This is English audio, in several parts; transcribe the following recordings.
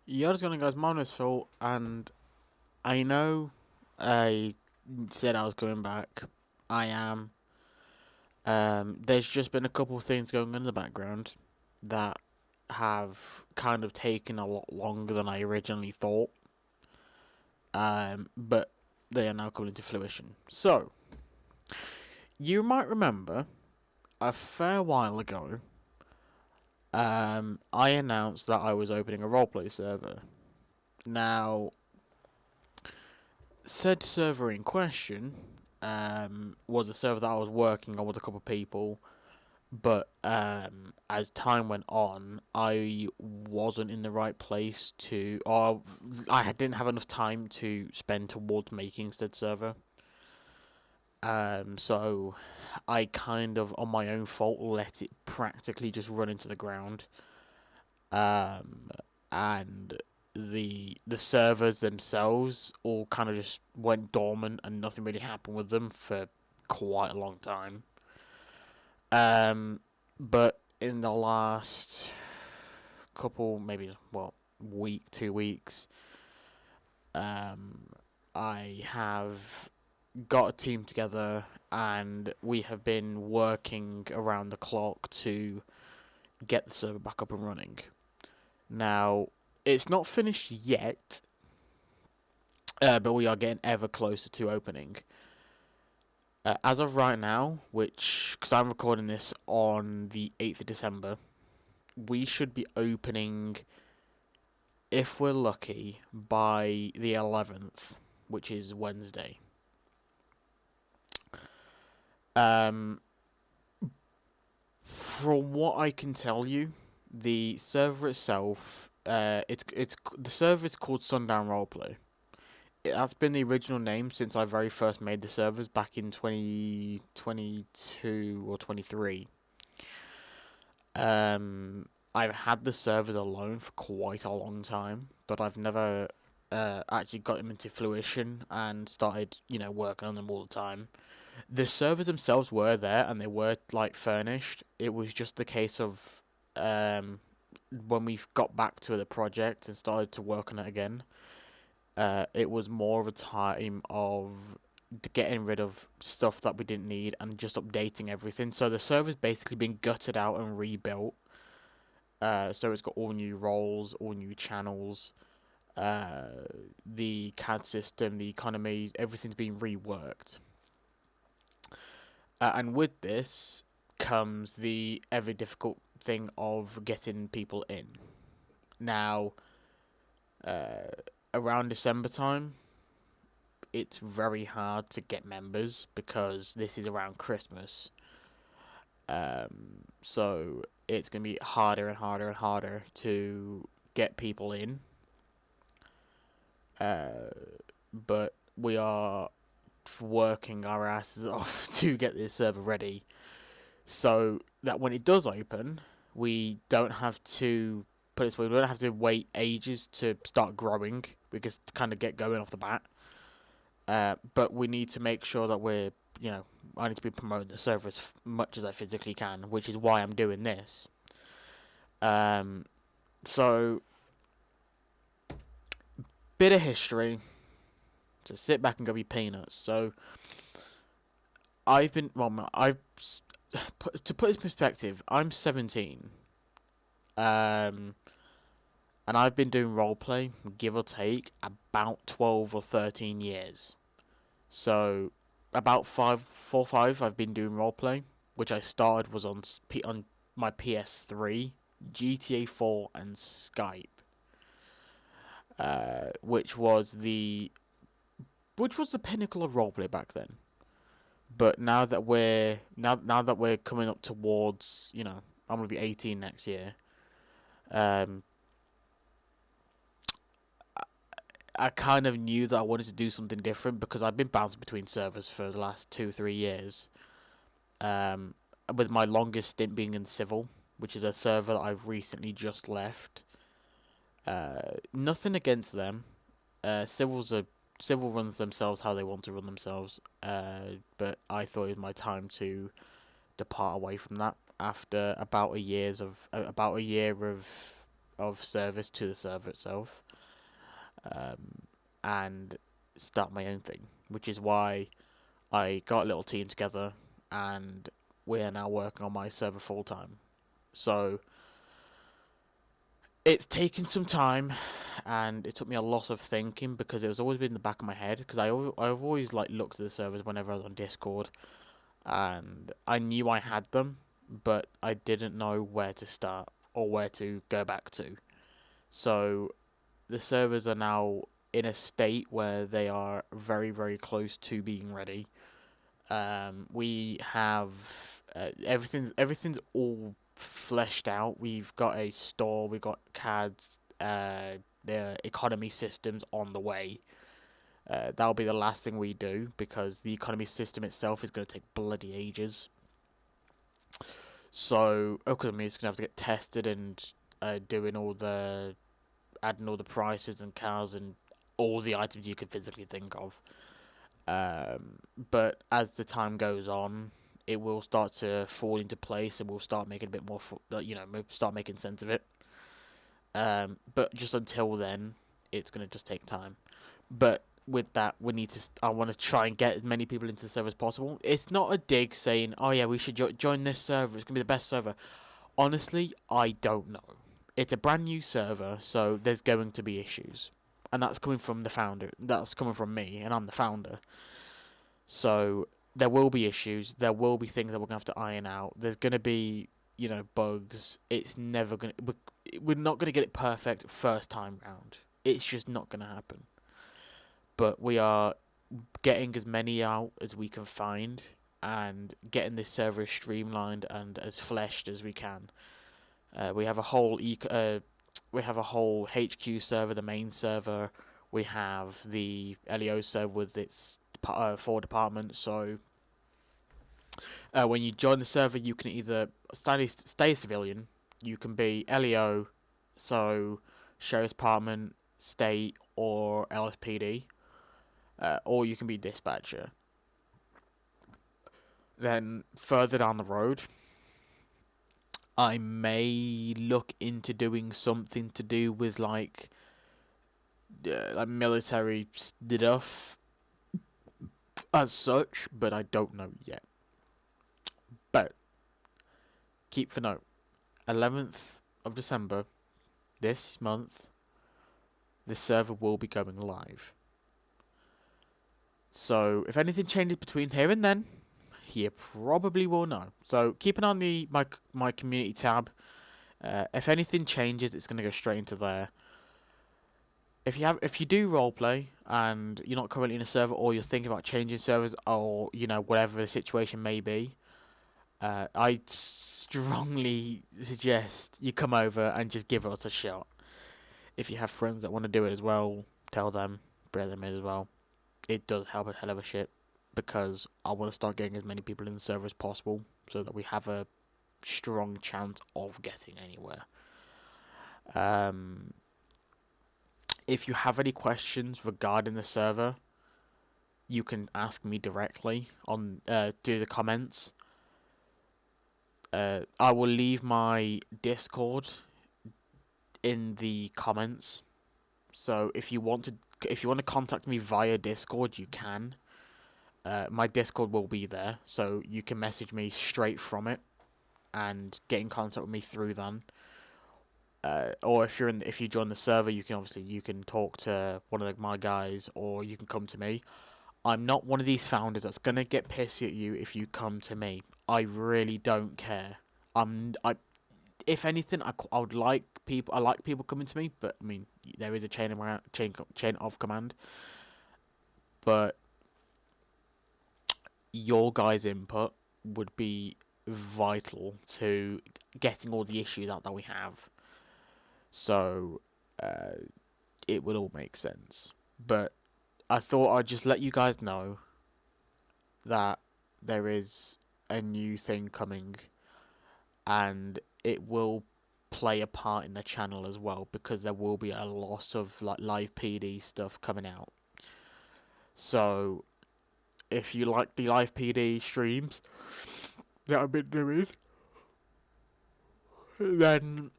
Yeah, what's going on, guys? My name is Phil, and I know I said I was coming back. I am. There's just been a couple of things going on in the background that have kind of taken a lot longer than I originally thought. But they are now coming to fruition. So, you might remember a fair while ago, I announced that I was opening a roleplay server. Now, said server in question was a server that I was working on with a couple of people, but as time went on, I wasn't in the right place to, or I didn't have enough time to spend towards making said server. So I kind of, on my own fault, let it practically just run into the ground. And the servers themselves all kind of just went dormant and nothing really happened with them for quite a long time. But in the last couple, maybe week, 2 weeks, I have got a team together and we have been working around the clock to get the server back up and running. Now, it's not finished yet, but we are getting ever closer to opening. As of right now, because I'm recording this on the 8th of December, we should be opening, if we're lucky, by the 11th, which is Wednesday. From what I can tell you, the server itself, the server is called Sundown Roleplay. That's been the original name since I very first made the servers back in 2022 or 23. I've had the servers alone for quite a long time, but I've never actually got them into fruition and started, working on them all the time. The servers themselves were there and they were furnished. It was just the case of when we got back to the project and started to work on it again. It was more of a time of getting rid of stuff that we didn't need and just updating everything. So the server's basically been gutted out and rebuilt. So it's got all new roles, all new channels. The CAD system, the economies, everything's been reworked. And with this comes the ever difficult thing of getting people in. Now, around December time, it's very hard to get members because this is around Christmas. So it's going to be harder and harder and harder to get people in. But we are working our asses off to get this server ready so that when it does open, we don't have to put it this way, we don't have to wait ages to start growing. We can kind of get going off the bat. But we need to make sure that I need to be promoting the server as much as I physically can, which is why I'm doing this. So, bit of history. So sit back and go be peanuts. So, to put this in perspective, I'm 17. And I've been doing roleplay, give or take, about 12 or 13 years. So, about 4 or 5, I've been doing roleplay, which I started was on my PS3, GTA 4, and Skype. Which was the pinnacle of roleplay back then. But now that we're coming up towards, I'm gonna be 18 next year. I kind of knew that I wanted to do something different because I've been bouncing between servers for the last 2-3 years. With my longest stint being in Civil, which is a server that I've recently just left. Nothing against them. Civil runs themselves how they want to run themselves. But I thought it was my time to depart away from that after about a year of of service to the server itself, and start my own thing, which is why I got a little team together, and we are now working on my server full time. So it's taken some time, and it took me a lot of thinking because it was always been in the back of my head. Because I've always like looked at the servers whenever I was on Discord, and I knew I had them, but I didn't know where to start or where to go back to. So the servers are now in a state where they are very, very close to being ready. We have everything's all fleshed out. We've got a store. We've got CADs. The economy systems on the way. That'll be the last thing we do because the economy system itself is going to take bloody ages. So economy is going to have to get tested and doing all the adding all the prices and cars and all the items you could physically think of. But as the time goes on, it will start to fall into place, and we'll start making a bit more, start making sense of it. But just until then, it's gonna just take time. But with that, I want to try and get as many people into the server as possible. It's not a dig saying, oh yeah, we should join this server. It's gonna be the best server. Honestly, I don't know. It's a brand new server, so there's going to be issues. And that's coming from the founder. That's coming from me, and I'm the founder. So there will be issues. There will be things that we're going to have to iron out. There's going to be, bugs. It's never going to... We're not going to get it perfect first time round. It's just not going to happen. But we are getting as many out as we can find and getting this server as streamlined and as fleshed as we can. We have a whole HQ server, the main server. We have the LEO server with its 4 departments. So when you join the server, you can either stay a civilian, you can be LEO, so Sheriff's Department, State, or LSPD, or you can be dispatcher. Then further down the road, I may look into doing something to do with like military stuff as such, but I don't know yet. But keep for note, 11th of December this month, the server will be going live. So if anything changes between here and then, you probably will know. So keep an eye on my community tab. If anything changes, it's going to go straight into there. If you do roleplay and you're not currently in a server, or you're thinking about changing servers, or whatever the situation may be, I strongly suggest you come over and just give us a shot. If you have friends that want to do it as well, tell them, bring them in as well. It does help a hell of a shit, because I want to start getting as many people in the server as possible so that we have a strong chance of getting anywhere. If you have any questions regarding the server, you can ask me directly on through the comments. I will leave my Discord in the comments. So if you want to contact me via Discord, you can. My Discord will be there, so you can message me straight from it and get in contact with me through then. Or if you join the server, you can talk to one of my guys, or you can come to me. I'm not one of these founders that's gonna get pissy at you if you come to me. I really don't care. If anything, I like people coming to me, but I mean there is a chain of command. But your guys' input would be vital to getting all the issues out that we have. So it would all make sense. But I thought I'd just let you guys know that there is a new thing coming, and it will play a part in the channel as well, because there will be a lot of like live PD stuff coming out. So if you like the live PD streams that I've been doing, then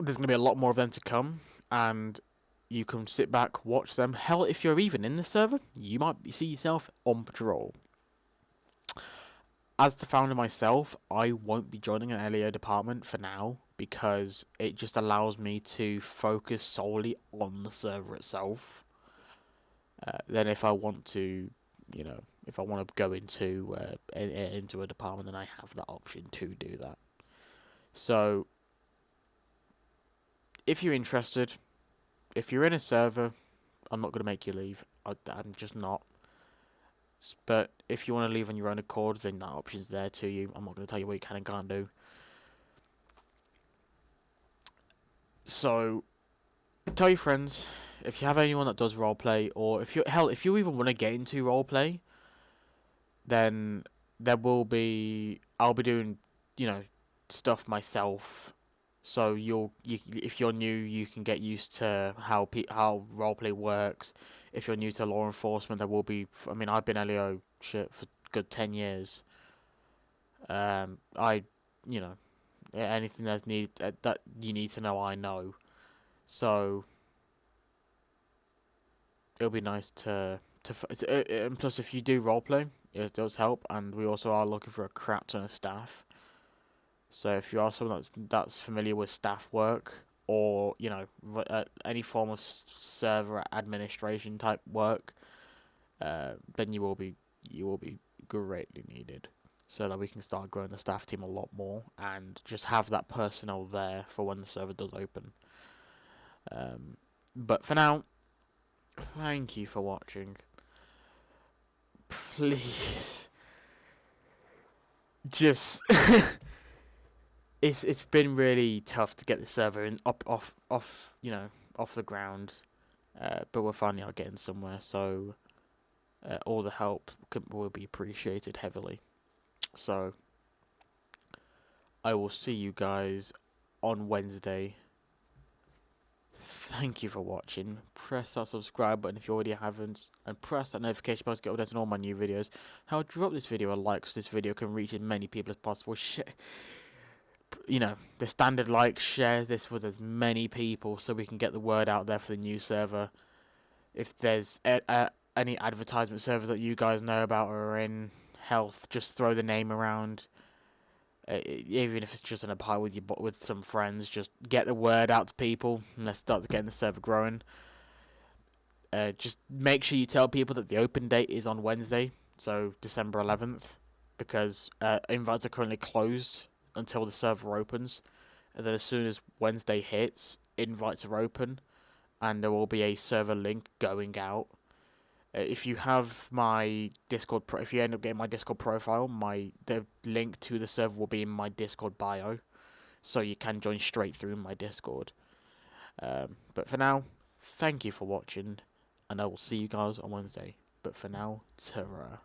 there's going to be a lot more of them to come, and you can sit back, watch them. Hell, if you're even in the server, you might see yourself on patrol. As the founder myself, I won't be joining an LEO department for now, because it just allows me to focus solely on the server itself. Then if I want to, if I want to go into a department, then I have that option to do that. So, if you're interested, if you're in a server, I'm not going to make you leave. I'm just not. But if you want to leave on your own accord, then that option's there to you. I'm not going to tell you what you can and can't do. So, tell your friends. If you have anyone that does roleplay, or if you even want to get into roleplay, then I'll be doing, stuff myself. So if you're new, you can get used to how roleplay works. If you're new to law enforcement, there will be. I mean, I've been LEO shit for good 10 years. Anything that you need to know, I know. So it'll be nice and plus if you do roleplay, it does help, and we also are looking for a crap ton of staff. So if you are someone that's familiar with staff work, or any form of server administration type work, then you will be greatly needed, so that we can start growing the staff team a lot more and just have that personnel there for when the server does open. But for now, thank you for watching. Please, just it's been really tough to get the server off the ground, but we're finally out getting somewhere. So all the help will be appreciated heavily. So I will see you guys on Wednesday. Thank you for watching. Press that subscribe button if you already haven't, and press that notification bell to get updates on all my new videos. I'll drop this video a like so this video can reach as many people as possible. The standard like, share this with as many people so we can get the word out there for the new server. If there's any advertisement servers that you guys know about or are in health, just throw the name around. Even if it's just in a pie with some friends, just get the word out to people and let's start getting the server growing. Just make sure you tell people that the open date is on Wednesday, so December 11th, because invites are currently closed until the server opens. And then as soon as Wednesday hits, invites are open, and there will be a server link going out. If you have my Discord, if you end up getting my Discord profile, the link to the server will be in my Discord bio, so you can join straight through my Discord. But for now, thank you for watching, and I will see you guys on Wednesday. But for now, ta-ra.